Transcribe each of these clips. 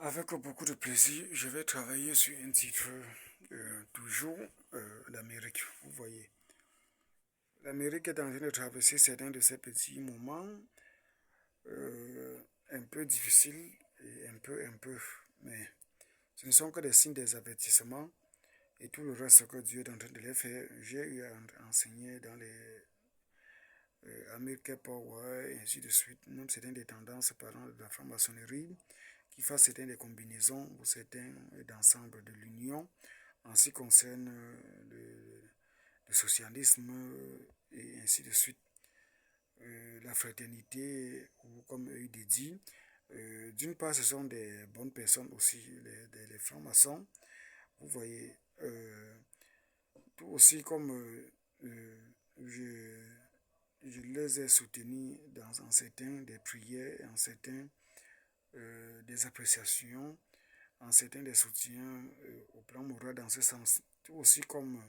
Avec beaucoup de plaisir, je vais travailler sur un titre, toujours l'Amérique. Vous voyez, l'Amérique est en train de traverser certains de ces petits moments un peu difficiles et un peu, mais ce ne sont que des signes, des avertissements et tout le reste que Dieu est en train de les faire. J'ai eu à enseigner dans les American Power et ainsi de suite, même certaines des tendances parlant de la franc-maçonnerie qui fassent certaines des combinaisons ou certains d'ensemble de l'union en ce qui concerne le socialisme et ainsi de suite. La fraternité, ou comme eux il dit, d'une part ce sont des bonnes personnes aussi, les francs-maçons, vous voyez, tout aussi comme euh, je, je les ai soutenus en certains des prières, en certains des appréciations, en certains des soutiens au plan moral dans ce sens. Tout aussi comme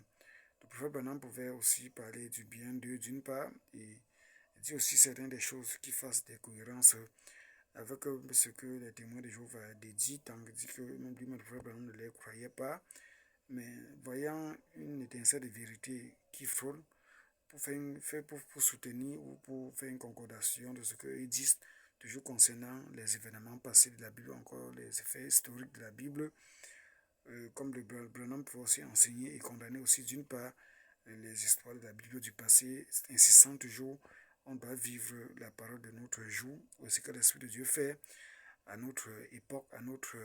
le prophète Branham pouvait aussi parler du bien d'eux d'une part et dire aussi certaines des choses qui fassent des cohérences avec ce que les témoins de Jéhovah dédient, tandis que même lui, le prophète Branham ne les croyait pas. Mais voyant une étincelle de vérité qui frôle, pour soutenir ou pour faire une concordation de ce qu'ils disent, toujours concernant les événements passés de la Bible, encore les effets historiques de la Bible, comme le Branham peut aussi enseigner et condamner aussi d'une part les histoires de la Bible du passé, insistant toujours, on doit vivre la parole de notre jour, aussi que l'Esprit de Dieu fait à notre époque, à notre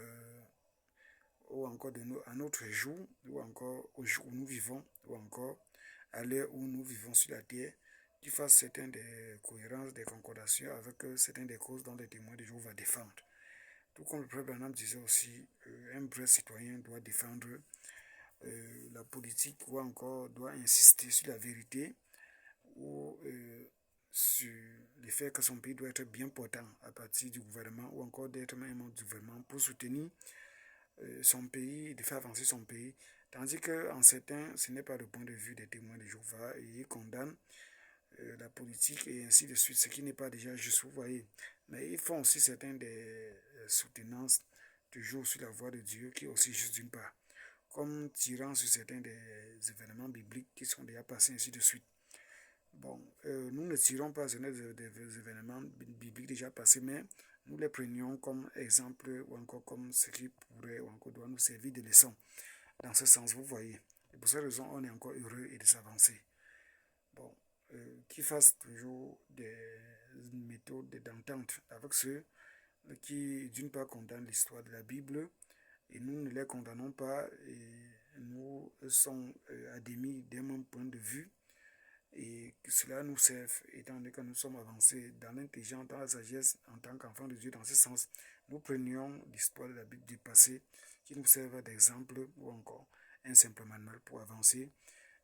ou encore à notre jour, ou encore au jour où nous vivons, ou encore à l'heure où nous vivons sur la terre, qui fasse certaines des cohérences, des concordations avec certaines des causes dont les témoins de Jéhovah défendent. Tout comme le prophète Branham disait aussi, un vrai citoyen doit défendre la politique ou encore doit insister sur la vérité ou sur le fait que son pays doit être bien portant à partir du gouvernement ou encore d'être un membre du gouvernement pour soutenir son pays, de faire avancer son pays. Tandis qu'en certains, ce n'est pas le point de vue des témoins de Jéhovah et ils condamnent la politique et ainsi de suite, ce qui n'est pas déjà juste, vous voyez. Mais ils font aussi certains des soutenances toujours sur la voie de Dieu qui est aussi juste d'une part, comme tirant sur certains des événements bibliques qui sont déjà passés ainsi de suite. Bon, nous ne tirons pas sur des événements bibliques déjà passés, mais nous les prenions comme exemple ou encore comme ce qui pourrait ou encore doit nous servir de leçon. Dans ce sens, vous voyez. Et pour cette raison, on est encore heureux et de s'avancer. Bon, qui fassent toujours des méthodes d'entente avec ceux qui, d'une part, condamnent l'histoire de la Bible et nous ne les condamnons pas et nous sommes à demi d'un même point de vue et que cela nous sert étant donné que nous sommes avancés dans l'intelligence, dans la sagesse en tant qu'enfants de Dieu. Dans ce sens, nous prenions l'histoire de la Bible du passé qui nous servent d'exemple ou encore un simple manuel pour avancer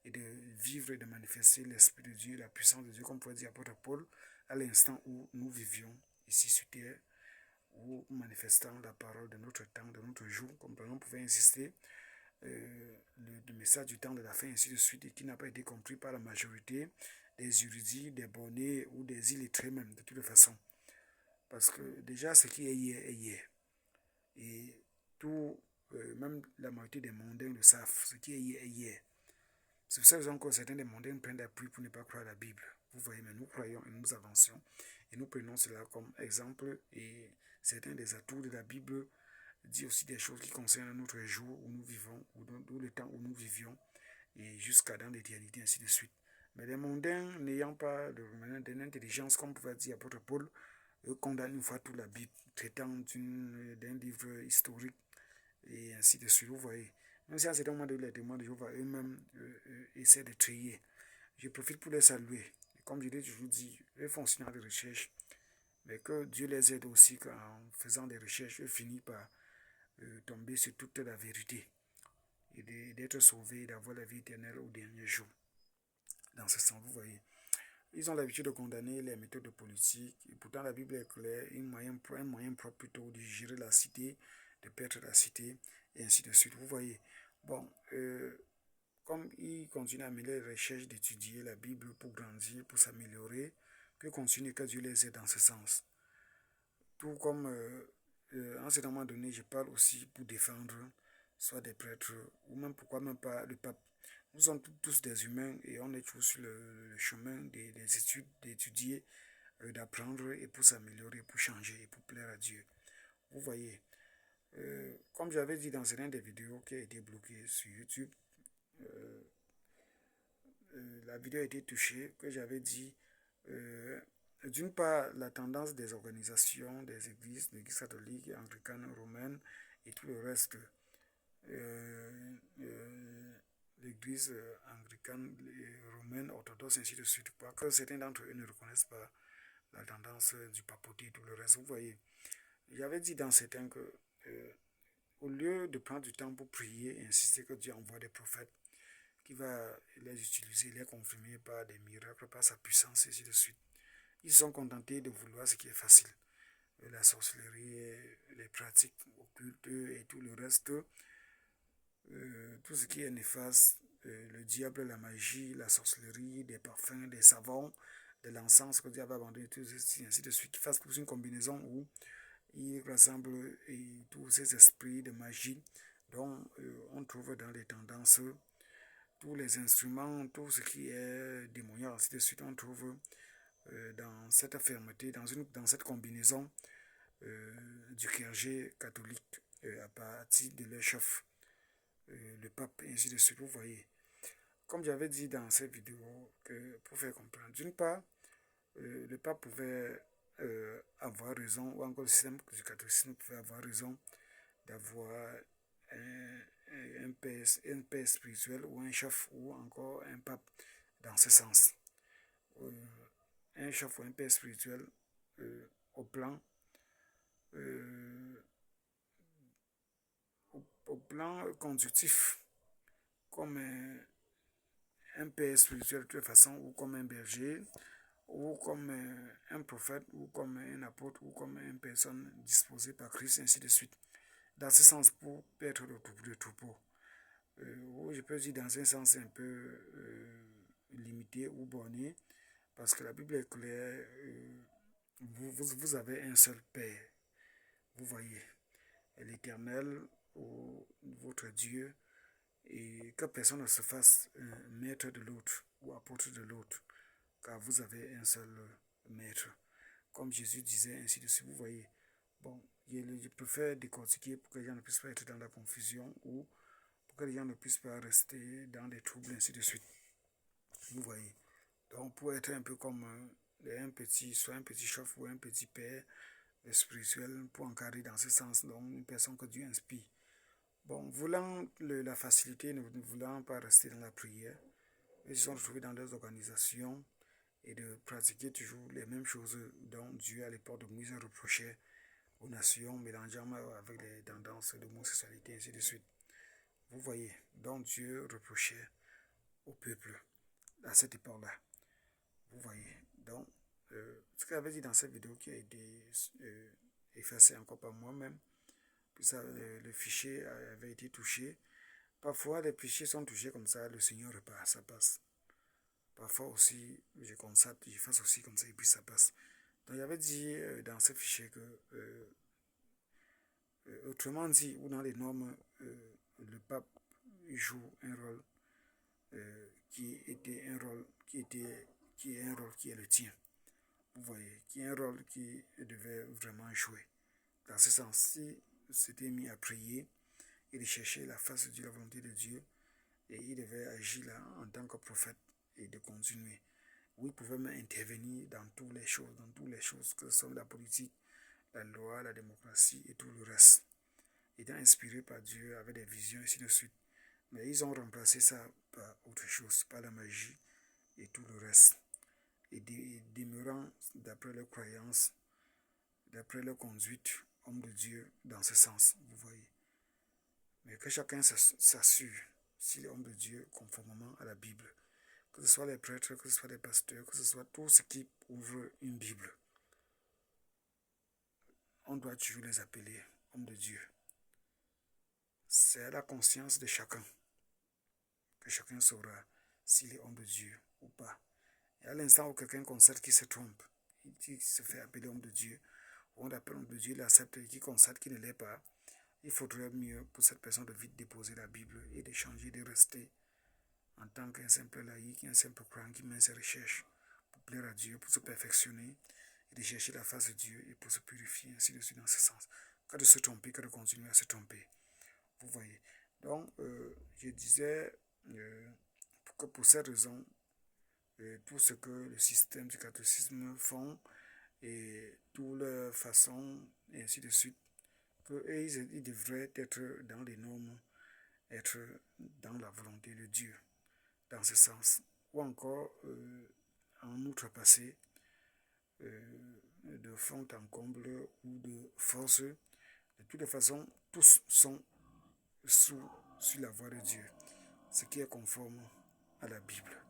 et de vivre et de manifester l'Esprit de Dieu, la puissance de Dieu, comme pourrait dire apôtre Paul, à l'instant où nous vivions ici sur terre, ou manifestant la parole de notre temps, de notre jour, comme on pouvait insister, le message du temps de la fin, ainsi de suite, et qui n'a pas été compris par la majorité des érudits, des bornés ou des illettrés même, de toute façon. Parce que déjà, ce qui est hier est hier. Et tout, même la majorité des mondains le savent, ce qui est hier est hier. C'est pour ça que encore certains des mondains prennent d'appui pour ne pas croire à la Bible. Vous voyez, mais nous croyons et nous avancions. Et nous prenons cela comme exemple. Et certains des atouts de la Bible dit aussi des choses qui concernent notre jour où nous vivons, ou le temps où nous vivions, et jusqu'à dans l'éternité, ainsi de suite. Mais les mondains, n'ayant pas d'intelligence, comme pouvait dire apôtre Paul, eux condamnent une fois toute la Bible, traitant d'un livre historique, et ainsi de suite, vous voyez. Même si à un certain moment, les témoins de Jéhovah eux-mêmes essaient de trier. Je profite pour les saluer. Et comme je l'ai toujours dit, eux font sinon des recherches, mais que Dieu les aide aussi qu'en faisant des recherches, eux finissent par tomber sur toute la vérité et d'être sauvés et d'avoir la vie éternelle au dernier jour. Dans ce sens, vous voyez, ils ont l'habitude de condamner les méthodes de politique et pourtant la Bible est claire, un moyen propre plutôt de gérer la cité, de perdre la cité et ainsi de suite. Vous voyez, bon, comme ils continuent à mener les recherches d'étudier la Bible pour grandir, pour s'améliorer, que continue que Dieu les aide dans ce sens. Tout comme à un certain moment donné, je parle aussi pour défendre soit des prêtres ou même pourquoi même pas le pape. Nous sommes tous des humains et on est toujours sur le chemin des études, d'étudier, d'apprendre et pour s'améliorer, pour changer et pour plaire à Dieu. Vous voyez, comme j'avais dit dans certaines des vidéos qui a été bloquée sur YouTube, euh, la vidéo a été touchée, que j'avais dit, d'une part, la tendance des organisations, des églises, l'église catholique, anglicane, romaine et tout le reste, euh, euh, l'église anglicane, romaine, orthodoxe, ainsi de suite, quoi, que certains d'entre eux ne reconnaissent pas la tendance du papoter et tout le reste. Vous voyez, j'avais dit dans certains que, au lieu de prendre du temps pour prier et insister que Dieu envoie des prophètes, qui va les utiliser, les confirmer par des miracles, par sa puissance, et ainsi de suite. Ils sont contentés de vouloir ce qui est facile. La sorcellerie, les pratiques occultes et tout le reste, tout ce qui est néfaste, le diable, la magie, la sorcellerie, des parfums, des savons, de l'encens que Dieu va abandonner, tout ceci, ainsi de suite, qui fassent une combinaison où il rassemble tous ces esprits de magie dont on trouve dans les tendances tous les instruments, tout ce qui est démoniaque, ainsi de suite, on trouve dans cette fermeté, dans cette combinaison du clergé catholique à partir de leur chef, le pape, et ainsi de suite. Vous voyez, comme j'avais dit dans cette vidéo, que pour faire comprendre, d'une part, le pape pouvait avoir raison, ou encore le système du catholicisme pouvait avoir raison d'avoir un père spirituel ou un chef ou encore un pape dans ce sens. Euh, un chef ou un père spirituel au plan euh, au plan conductif comme un père spirituel de toute façon ou comme un berger ou comme un prophète ou comme un apôtre ou comme une personne disposée par Christ, ainsi de suite. Dans ce sens, pour être le troupeau. Ou je peux dire dans un sens un peu limité ou borné, parce que la Bible est claire, vous avez un seul Père, vous voyez, l'Éternel, ou votre Dieu, et que personne ne se fasse maître de l'autre ou apôtre de l'autre, car vous avez un seul maître. Comme Jésus disait, ainsi de suite, vous voyez. Bon, je préfère décortiquer pour que les gens ne puissent pas être dans la confusion ou pour que les gens ne puissent pas rester dans des troubles, ainsi de suite. Vous voyez. Donc, pour être un peu comme soit un petit chef ou un petit père spirituel, pour encadrer dans ce sens, donc une personne que Dieu inspire. Bon, voulant la facilité, ne voulant pas rester dans la prière, ils se sont retrouvés dans leurs organisations et de pratiquer toujours les mêmes choses dont Dieu à l'époque de Moïse reprochait aux nations, mélangeant avec les tendances de homosexualité, ainsi de suite. Vous voyez, donc Dieu reprochait au peuple à cette époque-là. Vous voyez, donc, ce que j'avais dit dans cette vidéo qui a été effacée encore par moi-même, puis ça, le fichier avait été touché. Parfois, les fichiers sont touchés comme ça, le Seigneur repart, ça passe. Parfois aussi, je constate, je fasse aussi comme ça et puis ça passe. Donc, j'avais dit dans ce fichier que, autrement dit, ou dans les normes, le pape joue un rôle qui est un rôle qui est le tien. Vous voyez, qui est un rôle qui devait vraiment jouer. Dans ce sens, si s'était mis à prier et de chercher la face de Dieu, la volonté de Dieu, et il devait agir là en tant que prophète et de continuer. Oui, il pouvait même intervenir dans toutes les choses, que ce soit la politique, la loi, la démocratie et tout le reste. Étant inspiré par Dieu avec des visions, ainsi de suite. Mais ils ont remplacé ça par autre chose, par la magie et tout le reste. Et demeurant, d'après leurs croyances, d'après leur conduite, homme de Dieu, dans ce sens, vous voyez. Mais que chacun s'assure, s'il est homme de Dieu, conformément à la Bible. Que ce soit les prêtres, que ce soit les pasteurs, que ce soit tout ce qui ouvre une Bible. On doit toujours les appeler hommes de Dieu. C'est à la conscience de chacun que chacun saura s'il est homme de Dieu ou pas. Et à l'instant où quelqu'un constate qu'il se trompe, il se fait appeler homme de Dieu on appelle de Dieu, l'accepte et qui constate qu'il ne l'est pas, il faudrait mieux pour cette personne de vite déposer la Bible et de changer, de rester en tant qu'un simple laïc, un simple croyant qui met ses recherches pour plaire à Dieu, pour se perfectionner et de chercher la face de Dieu et pour se purifier, ainsi de suite dans ce sens. Qu'à de se tromper, qu'à de continuer à se tromper. Vous voyez. Donc, je disais que pour cette raison, tout ce que le système du catholicisme font et toutes leurs façons, et ainsi de suite, qu'ils devraient être dans les normes, être dans la volonté de Dieu, dans ce sens. Ou encore, en outrepassé, de fond en comble ou de force, de toutes les façons, tous sont sur la voie de Dieu, ce qui est conforme à la Bible.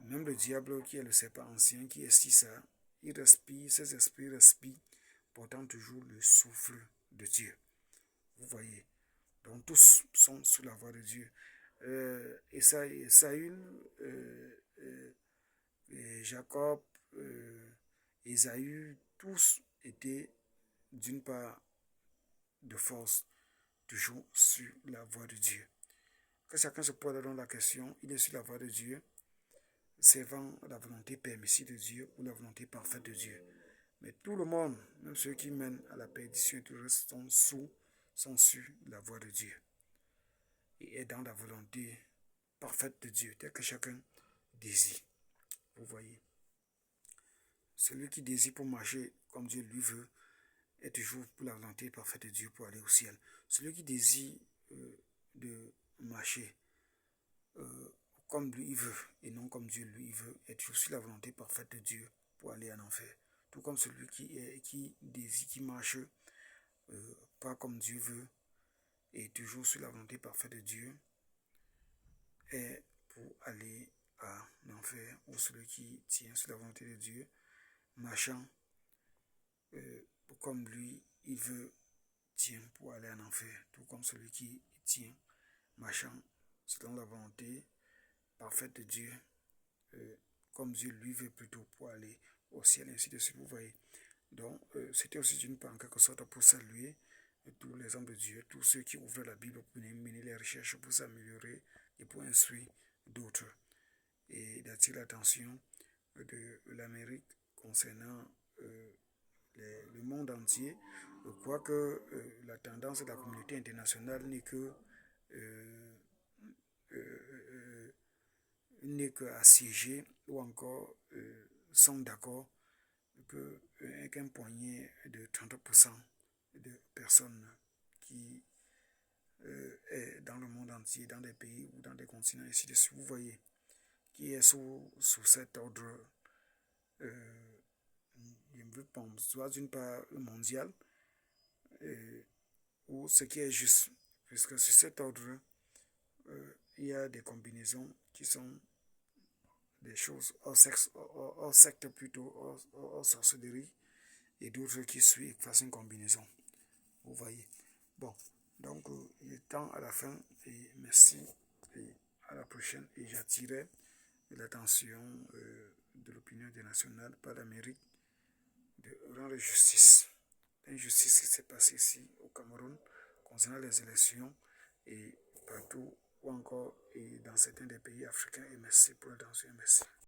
Même le diable, qui est le serpent ancien, qui est si ça, il respire, ses esprits respirent, portant toujours le souffle de Dieu. Vous voyez. Donc tous sont sous la voie de Dieu. Saül, Jacob, Ésaü, tous étaient d'une part de force, toujours sur la voie de Dieu. Que chacun se pose donc la question, il est sur la voie de Dieu, servant la volonté permissive de Dieu ou la volonté parfaite de Dieu. Mais tout le monde, même ceux qui mènent à la perdition, tout le reste sont sur la voie de Dieu et est dans la volonté parfaite de Dieu, tel que chacun désire. Vous voyez. Celui qui désire pour marcher comme Dieu lui veut est toujours pour la volonté parfaite de Dieu pour aller au ciel. Celui qui désire de marcher comme lui veut et non comme Dieu lui veut est toujours sur la volonté parfaite de Dieu pour aller en enfer. Tout comme celui qui désire, qui marche pas comme Dieu veut et toujours sur la volonté parfaite de Dieu est pour aller en enfer. Ou celui qui tient sur la volonté de Dieu, marchant comme lui, il veut, tient pour aller en enfer. Tout comme celui qui tient, marchant selon la volonté parfaite de Dieu, comme Dieu lui veut plutôt pour aller au ciel, ainsi de suite. Vous voyez. Donc, c'était aussi d'une part en quelque sorte pour saluer tous les hommes de Dieu, tous ceux qui ouvrent la Bible pour mener les recherches pour s'améliorer et pour instruire d'autres. Et d'attirer l'attention de l'Amérique concernant le monde entier. Je crois que la tendance de la communauté internationale n'est que assiégée ou encore sont d'accord qu'un poignet de 30% de personnes qui est dans le monde entier, dans des pays ou dans des continents, ici dessus, vous voyez, qui est sous cet ordre, je veux penser, soit d'une part mondial, ou ce qui est juste, puisque sur cet ordre, il y a des combinaisons qui sont des choses hors secte plutôt, hors sorcellerie, et d'autres qui suivent façon une combinaison. Vous voyez. Bon, donc il est temps à la fin, et merci, et à la prochaine. Et j'attirais l'attention de l'opinion internationale par l'Amérique de rendre justice. L'injustice qui s'est passée ici au Cameroun concernant les élections et partout ou encore et dans certains des pays africains. Et merci pour l'attention. Merci.